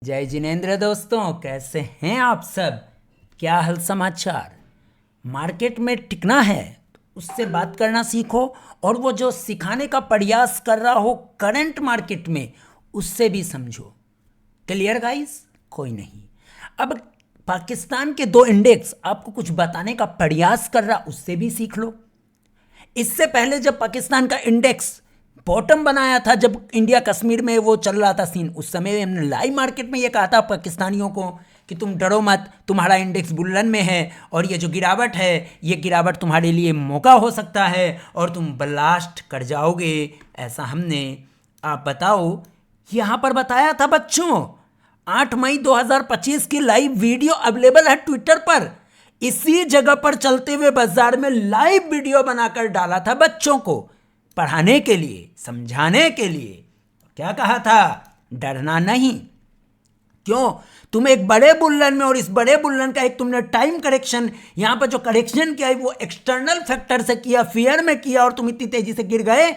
जय जिनेंद्र दोस्तों, कैसे हैं आप सब। क्या हाल समाचार। मार्केट में टिकना है तो उससे बात करना सीखो, और वो जो सिखाने का प्रयास कर रहा हो करंट मार्केट में उससे भी समझो। Clear guys. कोई नहीं। अब पाकिस्तान के दो इंडेक्स आपको कुछ बताने का प्रयास कर रहा, उससे भी सीख लो। इससे पहले जब पाकिस्तान का इंडेक्स बॉटम बनाया था, जब इंडिया कश्मीर में वो चल रहा था सीन, उस समय हमने लाइव मार्केट में ये कहा था पाकिस्तानियों को कि तुम डरो मत, तुम्हारा इंडेक्स बुल्लन में है और ये जो गिरावट है, ये गिरावट तुम्हारे लिए मौका हो सकता है और तुम ब्लास्ट कर जाओगे। ऐसा हमने, आप बताओ, यहाँ पर बताया था बच्चों। 8 मई 2025 की लाइव वीडियो अवेलेबल है ट्विटर पर। इसी जगह पर चलते हुए बाजार में लाइव वीडियो बनाकर डाला था बच्चों को पढ़ाने के लिए, समझाने के लिए। क्या कहा था? डरना नहीं। क्यों? तुम एक बड़े बुल्लन में, और इस बड़े बुल्लन का एक तुमने टाइम करेक्शन, यहां पर जो करेक्शन किया है वो एक्सटर्नल फैक्टर से किया, फियर में किया, और तुम इतनी तेजी से गिर गए।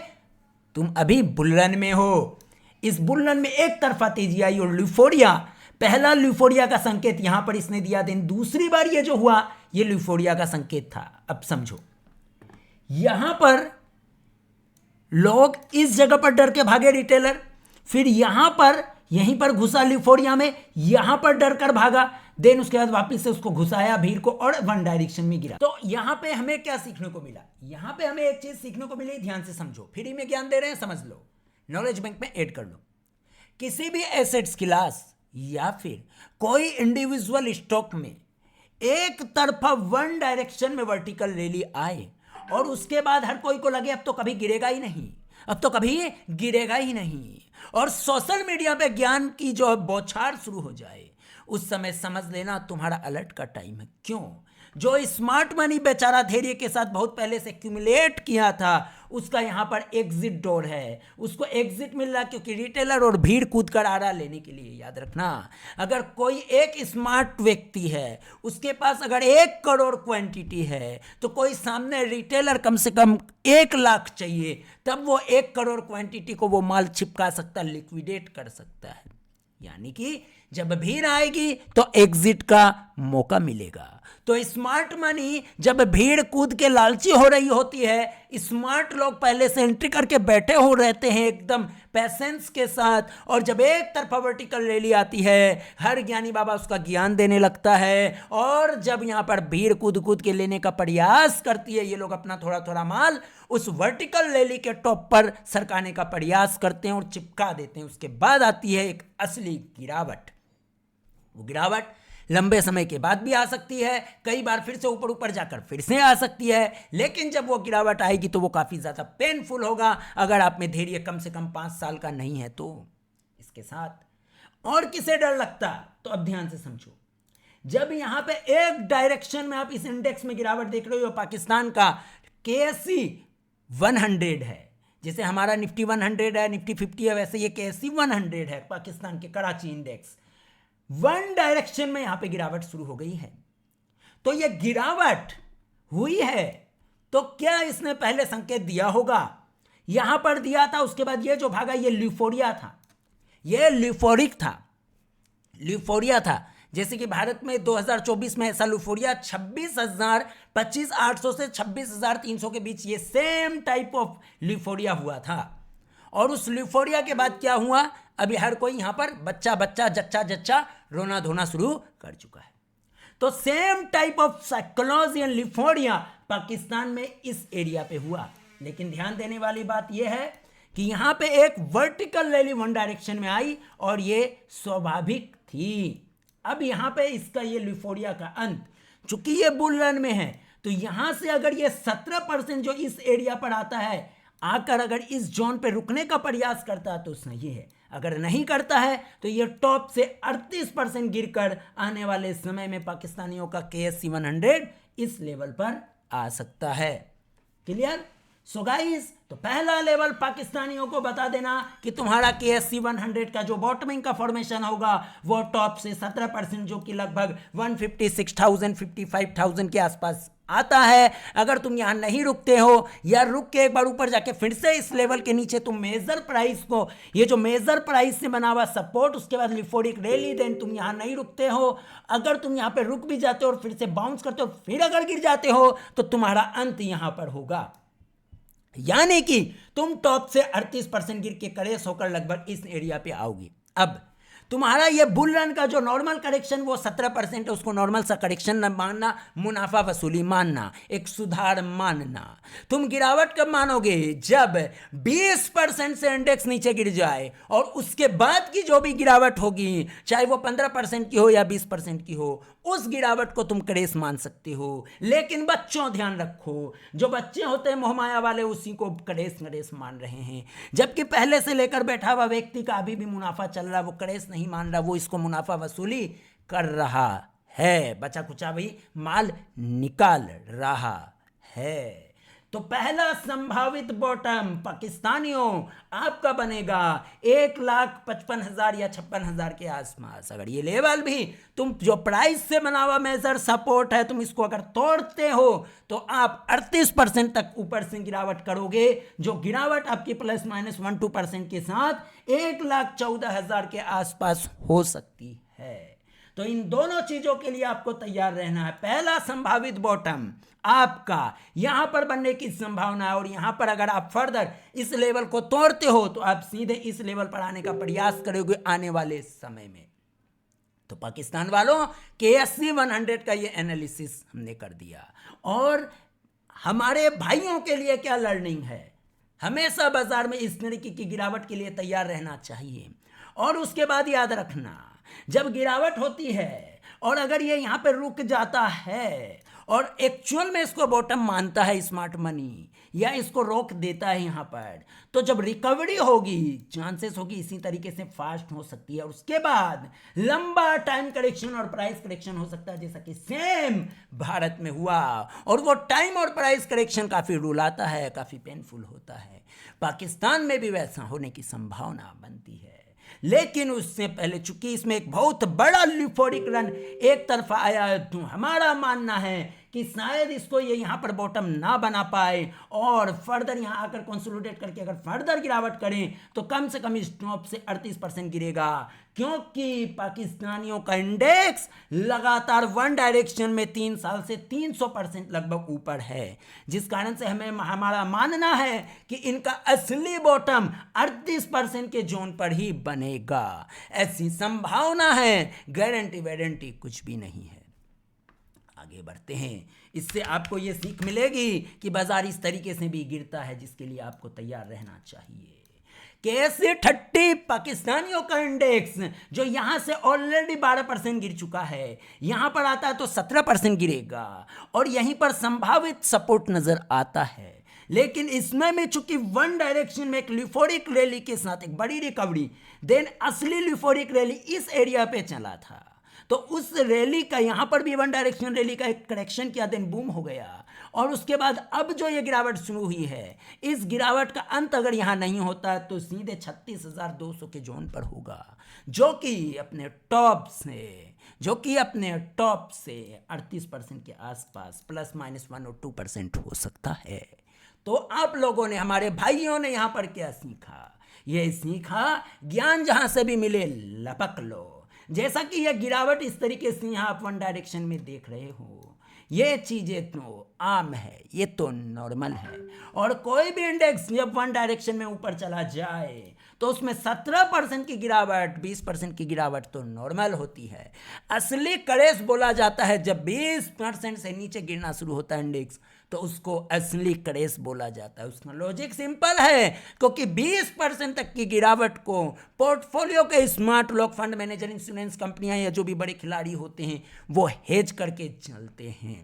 तुम अभी बुल्लन में हो। इस बुल्लन में एक तरफा तेजी आई और ल्यूफोरिया, पहला ल्यूफोरिया का संकेत यहां पर इसने दिया, दिन दूसरी बार ये जो हुआ ये ल्यूफोरिया का संकेत था। अब समझो, यहां पर लोग इस जगह पर डर के भागे रिटेलर, फिर यहां पर यहीं पर घुसा ल्यूफोरिया में, यहां पर डर कर भागा, देन उसके बाद वापस से उसको घुसाया भीड़ को और वन डायरेक्शन में गिरा। तो यहां पे हमें क्या सीखने को मिला? यहां पे हमें एक चीज सीखने को मिली, ध्यान से समझो। फ्री में ज्ञान दे रहे हैं, समझ लो, नॉलेज बैंक में ऐड कर लो। किसी भी एसेट्स क्लास या फिर कोई इंडिविजुअल स्टॉक में एक तरफा वन डायरेक्शन में वर्टिकल रैली आए और उसके बाद हर कोई को लगे अब तो कभी गिरेगा ही नहीं, अब तो कभी गिरेगा ही नहीं, और सोशल मीडिया पे ज्ञान की जो बौछार शुरू हो जाए, उस समय समझ लेना तुम्हारा अलर्ट का टाइम है। क्यों? जो स्मार्ट मनी बेचारा धैर्य के साथ बहुत पहले से एक्यूमुलेट किया था, उसका यहां पर एग्जिट डोर है, उसको एग्जिट मिल रहा, क्योंकि रिटेलर और भीड़ कूद कर आ रहा लेने के लिए। याद रखना, अगर कोई एक स्मार्ट व्यक्ति है, उसके पास अगर 1 करोड़ क्वांटिटी है, तो कोई सामने रिटेलर कम से कम 1 लाख चाहिए, तब वो 1 करोड़ क्वांटिटी को वो माल चिपका सकता, लिक्विडेट कर सकता है। यानी कि जब भीड़ आएगी तो एग्जिट का मौका मिलेगा। तो स्मार्ट मनी जब भीड़ कूद के लालची हो रही होती है, स्मार्ट लोग पहले से एंट्री करके बैठे हो रहते हैं एकदम पैसेंस के साथ, और जब एक तरफा वर्टिकल रैली आती है, हर ज्ञानी बाबा उसका ज्ञान देने लगता है, और जब यहां पर भीड़ कूद कूद के लेने का प्रयास करती है, ये लोग अपना थोड़ा थोड़ा माल उस वर्टिकल रैली के टॉप पर सरकाने का प्रयास करते हैं और चिपका देते हैं। उसके बाद आती है एक असली गिरावट। वो गिरावट लंबे समय के बाद भी आ सकती है, कई बार फिर से ऊपर ऊपर जाकर फिर से आ सकती है, लेकिन जब वो गिरावट आएगी तो वो काफी ज्यादा पेनफुल होगा अगर आप में धैर्य कम से कम 5 साल का नहीं है तो। इसके साथ और किसे डर लगता? तो अब ध्यान से समझो, जब यहां पे एक डायरेक्शन में आप इस इंडेक्स में गिरावट देख रहे हो, पाकिस्तान का KSE 100 है, जैसे हमारा निफ्टी 100 है, निफ्टी 50 है, वैसे ये KSE 100 है, पाकिस्तान के कराची इंडेक्स। वन डायरेक्शन में यहां पे गिरावट शुरू हो गई है। तो ये गिरावट हुई है, तो क्या इसने पहले संकेत दिया होगा? यहां पर दिया था, उसके बाद ये जो भागा ये ल्यूफोरिया था, ये ल्यूफोरिक था, ल्यूफोरिया था। जैसे कि भारत में 2024 में ऐसा ल्यूफोरिया 25,800 से 26,300 के बीच ये सेम टाइप ऑफ ल्यूफोरिया हुआ था। और उस ल्यूफोरिया के बाद क्या हुआ? अभी हर कोई यहां पर बच्चा बच्चा जच्चा जच्चा रोना धोना शुरू कर चुका है। तो same type of psychology and ल्यूफोरिया पाकिस्तान में इस एरिया पे हुआ। लेकिन ध्यान देने वाली बात यह है कि यहां पे एक वर्टिकल रैली वन डायरेक्शन में आई और ये स्वाभाविक थी। अब यहां पे इसका ये ल्यूफोरिया का अंत, चूंकि ये बुल रन में है, तो यहां से अगर ये 17% जो इस एरिया पर आता है, आकर अगर इस जोन पे रुकने का प्रयास करता है तो सही है, अगर नहीं करता है तो ये टॉप से 38% गिरकर आने वाले समय में पाकिस्तानियों का KSE 100 इस लेवल पर आ सकता है। क्लियर? सो गाइस, तो पहला लेवल पाकिस्तानियों को बता देना कि तुम्हारा KSE 100 का जो बॉटमिंग का फॉर्मेशन होगा वो टॉप से 17%, जो कि लगभग 156,000 55,000 के आसपास आता है। अगर तुम यहां नहीं रुकते हो या रुक के एक बार ऊपर जाके फिर से इस लेवल के नीचे तुम मेजर प्राइस को, ये जो मेजर प्राइस से बना हुआ सपोर्ट, उसके बाद लिफोडिक रैली, देन तुम यहां नहीं रुकते हो, अगर तुम यहां पे रुक भी जाते हो और फिर से बाउंस करते हो, फिर अगर गिर जाते हो तो तुम्हारा अंत यहां पर होगा। यानी कि तुम टॉप से 38% गिर के करेस होकर लगभग इस एरिया पे आओगी। अब तुम्हारा ये बुल रन का जो नॉर्मल करेक्शन वो 17% है, उसको नॉर्मल सा करेक्शन न मानना, मुनाफा वसूली मानना, एक सुधार मानना। तुम गिरावट कब मानोगे? जब 20% से इंडेक्स नीचे गिर जाए और उसके बाद की जो भी गिरावट होगी, चाहे वो 15% की हो या 20% की हो, उस गिरावट को तुम करेस मान सकते हो। लेकिन बच्चों ध्यान रखो, जो बच्चे होते हैं मोहमाया वाले, उसी को करेस मान रहे हैं, जबकि पहले से लेकर बैठा हुआ व्यक्ति का अभी भी मुनाफा चल रहा, वो करेस नहीं मान रहा, वो इसको मुनाफा वसूली कर रहा है, बचा कुचा भी माल निकाल रहा है। तो पहला संभावित बॉटम पाकिस्तानियों आपका बनेगा 1,55,000 या 56,000 के आसपास। अगर ये लेवल भी तुम जो प्राइस से बना हुआ मेजर सपोर्ट है, तुम इसको अगर तोड़ते हो तो आप 38% तक ऊपर से गिरावट करोगे, जो गिरावट आपकी प्लस माइनस 1-2% के साथ 1,14,000 के आसपास हो सकती है। तो इन दोनों चीजों के लिए आपको तैयार रहना है। पहला संभावित बॉटम आपका यहां पर बनने की संभावना है, और यहां पर अगर आप फर्दर इस लेवल को तोड़ते हो तो आप सीधे इस लेवल पर आने का प्रयास करोगे आने वाले समय में। तो पाकिस्तान वालों, KSE 100 का ये एनालिसिस हमने कर दिया, और हमारे भाइयों के लिए क्या लर्निंग है? हमेशा बाजार में इस तरीके की गिरावट के लिए तैयार रहना चाहिए। और उसके बाद याद रखना, जब गिरावट होती है और अगर ये यहां पर रुक जाता है और एक्चुअल में इसको बॉटम मानता है स्मार्ट मनी, या इसको रोक देता है यहां पर, तो जब रिकवरी होगी, चांसेस होगी इसी तरीके से फास्ट हो सकती है, और उसके बाद लंबा टाइम करेक्शन और प्राइस करेक्शन हो सकता है, जैसा कि सेम भारत में हुआ। और वो टाइम और प्राइस करेक्शन काफी रुलाता है, काफी पेनफुल होता है। पाकिस्तान में भी वैसा होने की संभावना बनती है, लेकिन उससे पहले चूंकि इसमें एक बहुत बड़ा ल्यूफोरिक रन एक तरफा आया है, तो हमारा मानना है कि शायद इसको ये यहाँ पर बॉटम ना बना पाए, और फर्दर यहाँ आकर कंसोलिडेट करके अगर फर्दर गिरावट करें तो कम से कम इस टॉप से 38% गिरेगा, क्योंकि पाकिस्तानियों का इंडेक्स लगातार वन डायरेक्शन में 3 साल से 300% लगभग ऊपर है, जिस कारण से हमें हमारा मानना है कि इनका असली बॉटम 38% के जोन पर ही बनेगा। ऐसी संभावना है, गारंटी वारंटी कुछ भी नहीं है। आगे बढ़ते हैं, इससे आपको यह सीख मिलेगी कि बाजार इस तरीके से भी गिरता है, जिसके लिए आपको तैयार रहना चाहिए। KSE 30 पाकिस्तानियों का इंडेक्स जो यहां से ऑलरेडी 12% गिर चुका है, यहां पर आता है तो 17% गिरेगा, और यहीं पर संभावित सपोर्ट नजर आता है। लेकिन इसमें में चूंकि वन डायरेक्शन में एक ल्यूफोरिक रैली के साथ एक बड़ी रिकवरी, देन असली ल्यूफोरिक रैली इस एरिया पे चला था, तो उस रैली का यहां पर भी वन डायरेक्शन रैली का एक करेक्शन किया, देन बूम हो गया, और उसके बाद अब जो ये गिरावट शुरू हुई है, इस गिरावट का अंत अगर यहां नहीं होता तो सीधे 36,200 के जोन पर होगा, जो कि अपने टॉप से 38% के आसपास प्लस माइनस 1 और 2% हो सकता है। तो आप लोगों ने, हमारे भाइयों ने यहां पर क्या सीखा? ये सीखा, ज्ञान जहां से भी मिले लपक लो। जैसा कि यह गिरावट इस तरीके से यहां आप वन डायरेक्शन में देख रहे हो, ये चीजें तो आम है, ये तो नॉर्मल है, और कोई भी इंडेक्स जब वन डायरेक्शन में ऊपर चला जाए तो उसमें 17% की गिरावट, 20% की गिरावट तो नॉर्मल होती है। असली करेस बोला जाता है जब 20% से नीचे गिरना शुरू होता है इंडेक्स, तो उसको असली करेस बोला जाता है। उसका लॉजिक सिंपल है, क्योंकि 20% तक की गिरावट को पोर्टफोलियो के स्मार्ट लोग, फंड मैनेजर, इंश्योरेंस कंपनियां या जो भी बड़े खिलाड़ी होते हैं वो हेज करके चलते हैं।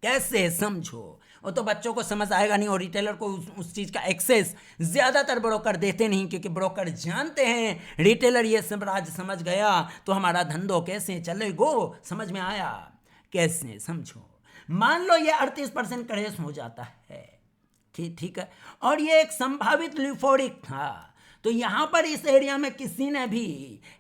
कैसे? समझो, वो तो बच्चों को समझ आएगा नहीं, और रिटेलर को उस चीज का एक्सेस ज्यादातर ब्रोकर देते नहीं, क्योंकि ब्रोकर जानते हैं रिटेलर ये सब राज समझ गया तो हमारा धंधो कैसे चलेगो। समझ में आया? कैसे? समझो, मान लो ये 38% करेस हो जाता है, ठीक है। और ये एक संभावित ल्यूफोरिक था। तो यहाँ पर इस एरिया में किसी ने भी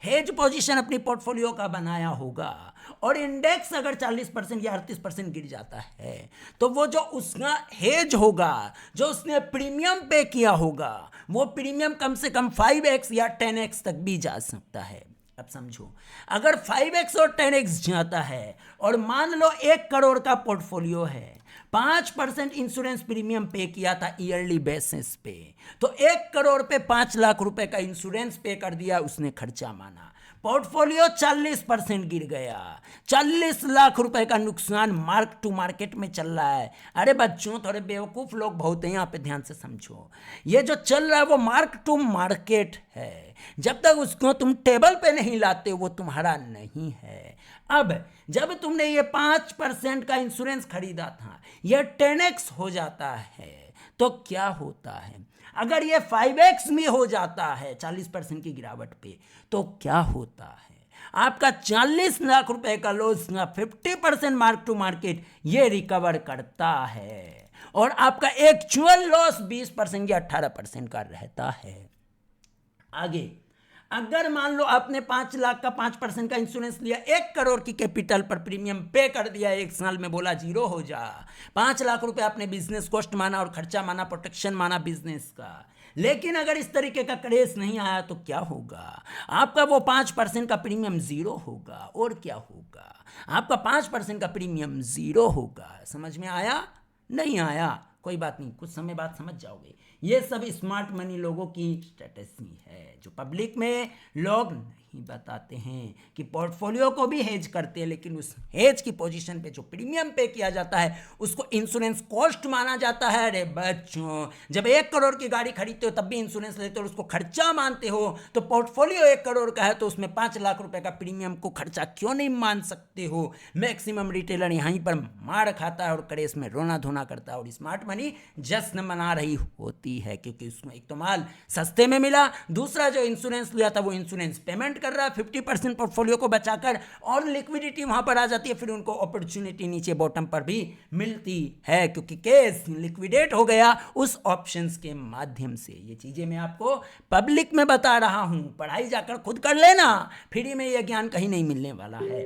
हेज पोजीशन अपनी पोर्टफोलियो का बनाया होगा और इंडेक्स अगर 40% या 38% गिर जाता है तो वो जो उसका हेज होगा, जो उसने प्रीमियम पे किया होगा, वो प्रीमियम कम से कम 5x या 10x तक भी जा सकता है। अब समझो, अगर 5x और 10x जाता है और मान लो 1 करोड़ का पोर्टफोलियो है, 5% इंश्योरेंस प्रीमियम पे किया था ईयरली बेसिस पे, तो 1 करोड़ पे 5 लाख रुपए का इंश्योरेंस पे कर दिया उसने, खर्चा माना, पोर्टफोलियो 40% गिर गया, 40 लाख रुपए का नुकसान मार्क टू मार्केट में चल रहा है। अरे बच्चों, थोड़े बेवकूफ लोग बहुत हैं, यहाँ पे ध्यान से समझो। ये जो चल रहा है वो मार्क टू मार्केट है, जब तक उसको तुम टेबल पे नहीं लाते वो तुम्हारा नहीं है। अब जब तुमने ये 5% का इंश्योरेंस खरीदा था, ये 10x हो जाता है तो क्या होता है? अगर ये 5x में हो जाता है 40% की गिरावट पे तो क्या होता है? आपका 40 लाख रुपए का लॉस 50% मार्क टू मार्केट ये रिकवर करता है और आपका एक्चुअल लॉस 20% या 18% का रहता है। आगे, अगर मान लो आपने 5 लाख का 5% का इंश्योरेंस लिया, 1 करोड़ की कैपिटल पर प्रीमियम पे कर दिया, 1 साल में बोला 0 हो जा, 5 लाख रुपए आपने बिजनेस कॉस्ट माना और खर्चा माना, प्रोटेक्शन माना बिजनेस का। लेकिन अगर इस तरीके का क्रेज नहीं आया तो क्या होगा? आपका वो 5% का प्रीमियम 0 होगा। और क्या होगा? आपका 5% का प्रीमियम 0 होगा। समझ में आया? नहीं आया कोई बात नहीं, कुछ समय बाद समझ जाओगे। ये सब स्मार्ट मनी लोगों की स्ट्रेटजी है, जो पब्लिक में लोग नहीं बताते हैं कि पोर्टफोलियो को भी हेज करते हैं, लेकिन उस हेज की पोजीशन पे जो प्रीमियम पे किया जाता है उसको इंश्योरेंस कॉस्ट माना जाता है। अरे बच्चों, जब 1 करोड़ की गाड़ी खरीदते हो तब भी इंश्योरेंस लेते हो, उसको खर्चा मानते हो, तो पोर्टफोलियो 1 करोड़ का है तो उसमें 5 लाख रुपए का प्रीमियम को खर्चा क्यों नहीं मान सकते हो? मैक्सिमम रिटेलर यहीं पर मार खाता है और करेस में रोना धोना करता है और स्मार्ट मनी जश्न मना रही होती है, क्योंकि उसमें एक तो माल सस्ते में मिला, दूसरा जो इंश्योरेंस लिया था वो इंश्योरेंस पेमेंट कर रहा है 50% पोर्टफोलियो को बचाकर, और लिक्विडिटी वहां पर आ जाती है, फिर उनको अपॉर्चुनिटी नीचे बॉटम पर भी मिलती है, क्योंकि केस लिक्विडेट हो गया उस ऑप्शंस के माध्यम से। ये चीजें मैं आपको पब्लिक में बता रहा हूं, पढ़ाई जाकर खुद कर लेना, फ्री में यह ज्ञान कहीं नहीं मिलने वाला है।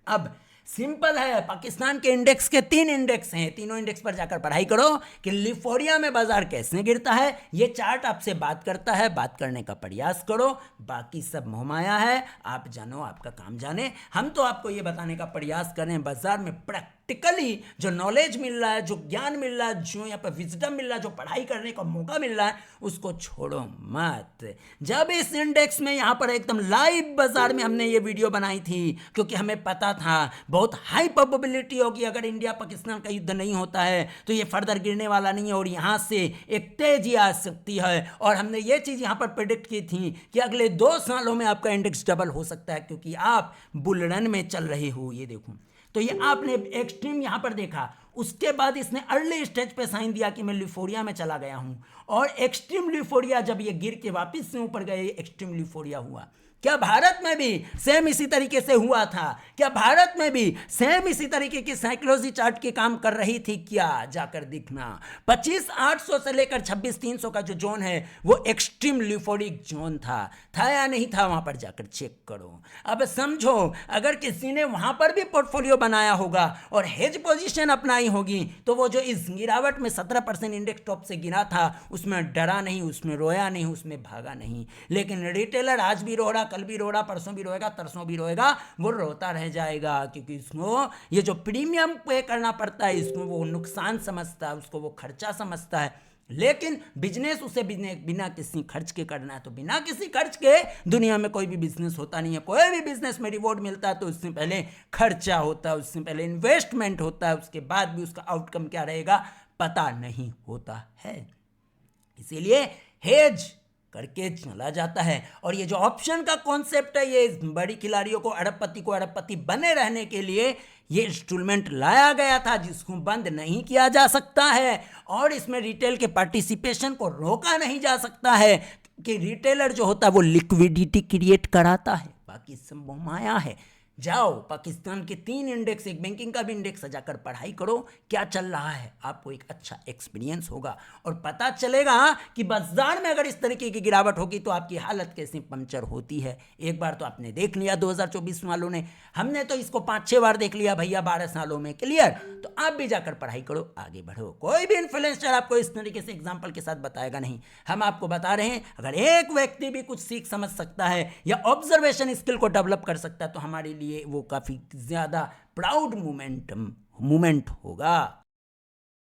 अब सिंपल है, पाकिस्तान के इंडेक्स के 3 इंडेक्स हैं, तीनों इंडेक्स पर जाकर पढ़ाई करो कि लिफोरिया में बाजार कैसे गिरता है। ये चार्ट आपसे बात करता है, बात करने का प्रयास करो, बाकी सब मोहमाया है, आप जानो आपका काम जाने। हम तो आपको ये बताने का प्रयास कर रहे हैं बाजार में प्रैक्टिकली जो नॉलेज मिल रहा है, जो ज्ञान मिल रहा है, जो यहाँ पर विजडम मिल रहा है, जो पढ़ाई करने का मौका मिल रहा है, उसको छोड़ो मत। जब इस इंडेक्स में यहाँ पर एकदम लाइव बाजार में हमने ये वीडियो बनाई थी, क्योंकि हमें पता था बहुत हाई प्रोबेबिलिटी होगी, अगर इंडिया पाकिस्तान का युद्ध नहीं होता है तो ये फर्दर गिरने वाला नहीं है और यहाँ से एक तेजी आ सकती है। और हमने ये चीज़ यहाँ पर प्रेडिक्ट की थी कि अगले 2 सालों में आपका इंडेक्स डबल हो सकता है, क्योंकि आप बुल रन में चल रहे हो। ये देखो, तो ये आपने एक्सट्रीम यहाँ पर देखा, उसके बाद इसने अर्ली स्टेज पे साइन दिया कि मैं ल्यूफोरिया में चला गया हूँ, और एक्सट्रीम ल्यूफोरिया जब ये गिर के वापस से ऊपर गए, एक्सट्रीम ल्यूफोरिया हुआ। क्या भारत में भी सेम इसी तरीके से हुआ था? क्या भारत में भी सेम इसी तरीके की साइकोलॉजी चार्ट की काम कर रही थी? क्या जाकर दिखना, 25,800 से लेकर 26,300 का जो जोन है वो एक्सट्रीम ल्यूफोरिक जोन था या नहीं था? वहां पर जाकर चेक करो। अब समझो, अगर किसी ने वहां पर भी पोर्टफोलियो बनाया होगा और हेज पोजीशन अपनाई होगी तो वो जो इस गिरावट में 17% इंडेक्स टॉप से गिरा था उसमें डरा नहीं, उसमें रोया नहीं, उसमें भागा नहीं। लेकिन रिटेलर आज भी रो रहा, कल भी रो रहा, परसों भी रोएगा, तरसों भी रोएगा, वो रोता रह जाएगा, क्योंकि इसको ये जो प्रीमियम पे करना पड़ता है इसको वो नुकसान समझता है, उसको वो खर्चा समझता है। लेकिन बिजनेस उसे बिना किसी खर्च के करना है, तो बिना किसी खर्च के दुनिया में कोई भी बिजनेस होता नहीं है। कोई भी बिजनेस में रिवॉर्ड मिलता है तो उससे पहले खर्चा होता है, उससे पहले इन्वेस्टमेंट होता है, उसके बाद भी उसका आउटकम क्या रहेगा पता नहीं होता है। इसीलिए हेज करके चला जाता है। और ये जो ऑप्शन का कॉन्सेप्ट है, ये बड़ी खिलाड़ियों को अरबपति बने रहने के लिए ये इंस्ट्रूमेंट लाया गया था, जिसको बंद नहीं किया जा सकता है और इसमें रिटेल के पार्टिसिपेशन को रोका नहीं जा सकता है, कि रिटेलर जो होता है वो लिक्विडिटी क्रिएट कराता है, बाकी सब माया है। जाओ पाकिस्तान के 3 इंडेक्स, एक बैंकिंग का भी इंडेक्स जाकर पढ़ाई करो, क्या चल रहा है, आपको एक अच्छा एक्सपीरियंस होगा और पता चलेगा कि बाजार में अगर इस तरीके की गिरावट होगी तो आपकी हालत कैसे पंक्चर होती है। एक बार तो आपने देख लिया 2024 वालों ने, हमने तो इसको 5-6 बार देख लिया भैया 12 सालों में, क्लियर। तो आप भी जाकर पढ़ाई करो, आगे बढ़ो। कोई भी इन्फ्लुएंसर आपको इस तरीके से एग्जाम्पल के साथ बताएगा नहीं, हम आपको बता रहे हैं अगर एक व्यक्ति भी कुछ सीख समझ सकता है या ऑब्जर्वेशन स्किल को डेवलप कर सकता है तो हमारे लिए वो काफ़ी ज़्यादा प्राउड मोमेंट होगा।